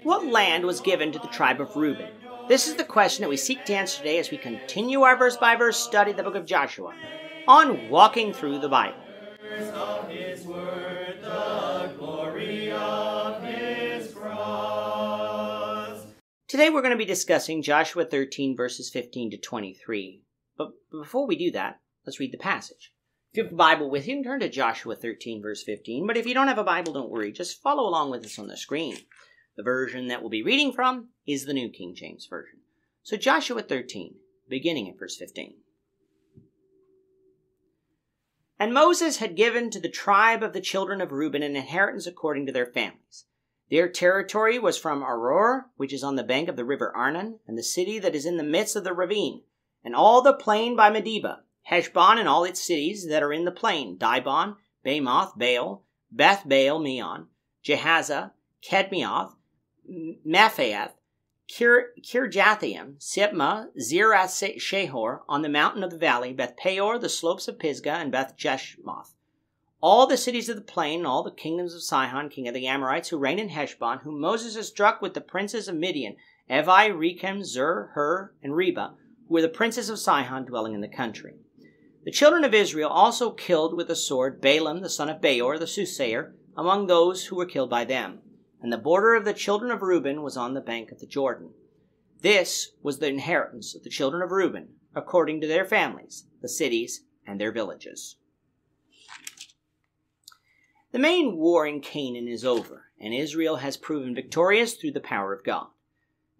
What land was given to the tribe of Reuben? This is the question that we seek to answer today as we continue our verse-by-verse study of the book of Joshua on Walking Through the Bible. Today we're going to be discussing Joshua 13 verses 15 to 23. But before we do that, let's read the passage. If you have a Bible with you, turn to Joshua 13 verse 15. But if you don't have a Bible, don't worry. Just follow along with us on the screen. The version that we'll be reading from is the New King James Version. So Joshua 13, beginning at verse 15. And Moses had given to the tribe of the children of Reuben an inheritance according to their families. Their territory was from Aroer, which is on the bank of the river Arnon, and the city that is in the midst of the ravine, and all the plain by Medeba, Heshbon and all its cities that are in the plain, Dibon, Bamoth, Baal, Beth Baal, Meon, Jehazzah, Kedmioth, Mephaeth, Kirjathaim, Sibmah, Zerath Shehor, on the mountain of the valley, Beth Peor, the slopes of Pisgah, and Beth Jeshmoth. All the cities of the plain, and all the kingdoms of Sihon, king of the Amorites, who reigned in Heshbon, whom Moses has struck with the princes of Midian, Evi, Rechem, Zur, Hur, and Reba, who were the princes of Sihon dwelling in the country. The children of Israel also killed with the sword Balaam, the son of Beor, the soothsayer, among those who were killed by them. And the border of the children of Reuben was on the bank of the Jordan. This was the inheritance of the children of Reuben, according to their families, the cities, and their villages. The main war in Canaan is over, and Israel has proven victorious through the power of God.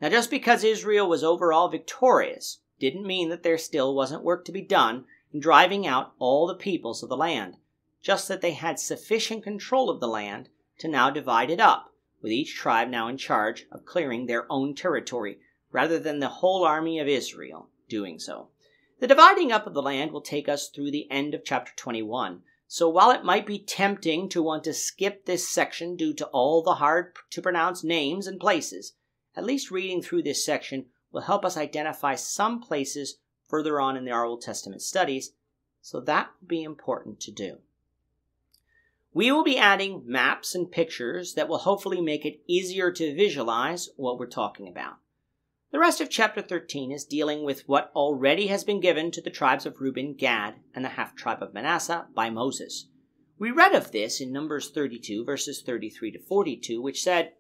Now, just because Israel was overall victorious didn't mean that there still wasn't work to be done in driving out all the peoples of the land, just that they had sufficient control of the land to now divide it up, with each tribe now in charge of clearing their own territory, rather than the whole army of Israel doing so. The dividing up of the land will take us through the end of chapter 21, so while it might be tempting to want to skip this section due to all the hard-to-pronounce names and places, at least reading through this section will help us identify some places further on in our Old Testament studies, so that will be important to do. We will be adding maps and pictures that will hopefully make it easier to visualize what we're talking about. The rest of chapter 13 is dealing with what already has been given to the tribes of Reuben, Gad, and the half-tribe of Manasseh by Moses. We read of this in Numbers 32, verses 33 to 42, which said,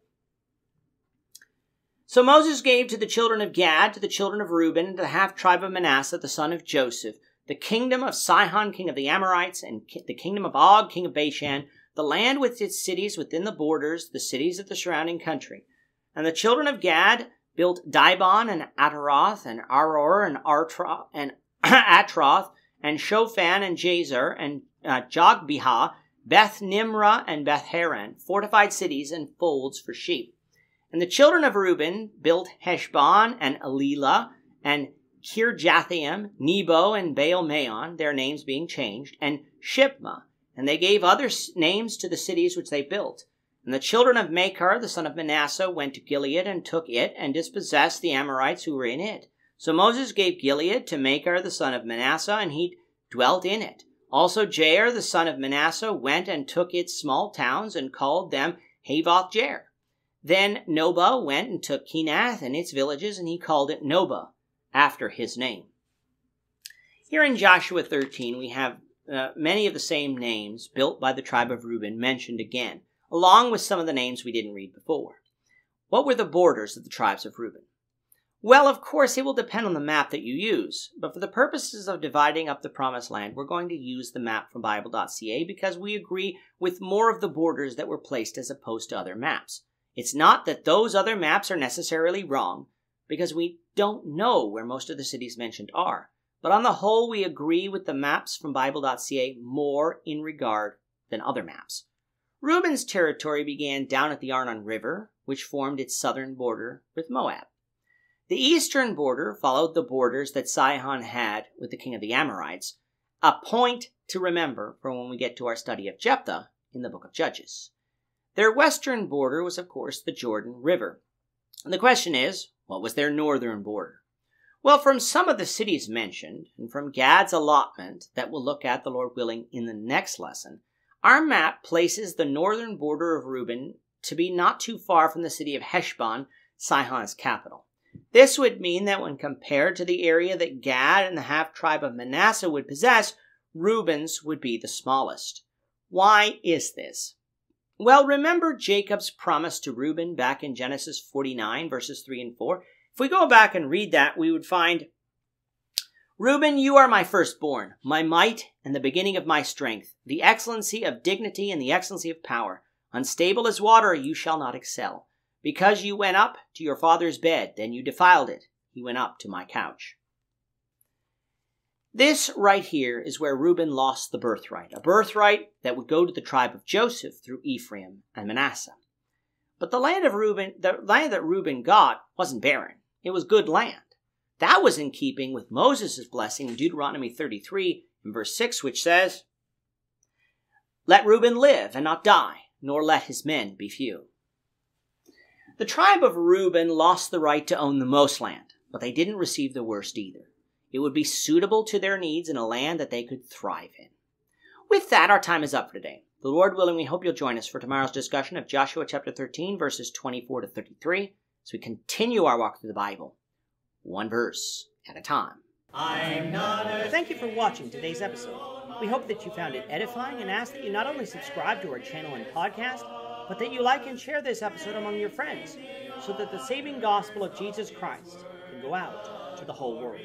So Moses gave to the children of Gad, to the children of Reuben, and to the half-tribe of Manasseh, the son of Joseph, the kingdom of Sihon, king of the Amorites, and the kingdom of Og, king of Bashan, the land with its cities within the borders, the cities of the surrounding country. And the children of Gad built Dibon and Ataroth and Aroer and Atroth and Shophan and Jazer and Jogbehah, Beth Nimrah and Beth Haran, fortified cities and folds for sheep. And the children of Reuben built Heshbon and Elilah and Kirjathaim, Nebo and Baal-Meon, their names being changed, and Shibmah, and they gave other names to the cities which they built. And the children of Machir, the son of Manasseh, went to Gilead and took it and dispossessed the Amorites who were in it. So Moses gave Gilead to Machir, the son of Manasseh, and he dwelt in it. Also Jair, the son of Manasseh, went and took its small towns and called them Havoth-Jair. Then Nobah went and took Kenath and its villages, and he called it Nobah, after his name. Here in Joshua 13, we have many of the same names built by the tribe of Reuben mentioned again, along with some of the names we didn't read before. What were the borders of the tribes of Reuben? Well, of course, it will depend on the map that you use, but for the purposes of dividing up the promised land, we're going to use the map from bible.ca because we agree with more of the borders that were placed as opposed to other maps. It's not that those other maps are necessarily wrong, because we don't know where most of the cities mentioned are. But on the whole, we agree with the maps from bible.ca more in regard than other maps. Reuben's territory began down at the Arnon River, which formed its southern border with Moab. The eastern border followed the borders that Sihon had with the king of the Amorites, a point to remember for when we get to our study of Jephthah in the book of Judges. Their western border was, of course, the Jordan River. And the question is, what was their northern border? Well, from some of the cities mentioned, and from Gad's allotment that we'll look at, the Lord willing, in the next lesson, our map places the northern border of Reuben to be not too far from the city of Heshbon, Sihon's capital. This would mean that when compared to the area that Gad and the half-tribe of Manasseh would possess, Reuben's would be the smallest. Why is this? Well, remember Jacob's promise to Reuben back in Genesis 49, verses 3 and 4? If we go back and read that, we would find, Reuben, you are my firstborn, my might and the beginning of my strength, the excellency of dignity and the excellency of power. Unstable as water, you shall not excel. Because you went up to your father's bed, then you defiled it. He went up to my couch. This right here is where Reuben lost the birthright, a birthright that would go to the tribe of Joseph through Ephraim and Manasseh. But the land that Reuben got wasn't barren. It was good land. That was in keeping with Moses' blessing in Deuteronomy 33 in verse 6, which says, Let Reuben live and not die, nor let his men be few. The tribe of Reuben lost the right to own the most land, but they didn't receive the worst either. It would be suitable to their needs in a land that they could thrive in. With that, our time is up for today. The Lord willing, we hope you'll join us for tomorrow's discussion of Joshua chapter 13, verses 24 to 33, as we continue our walk through the Bible, one verse at a time. Thank you for watching today's episode. We hope that you found it edifying and ask that you not only subscribe to our channel and podcast, but that you like and share this episode among your friends, so that the saving gospel of Jesus Christ can go out to the whole world.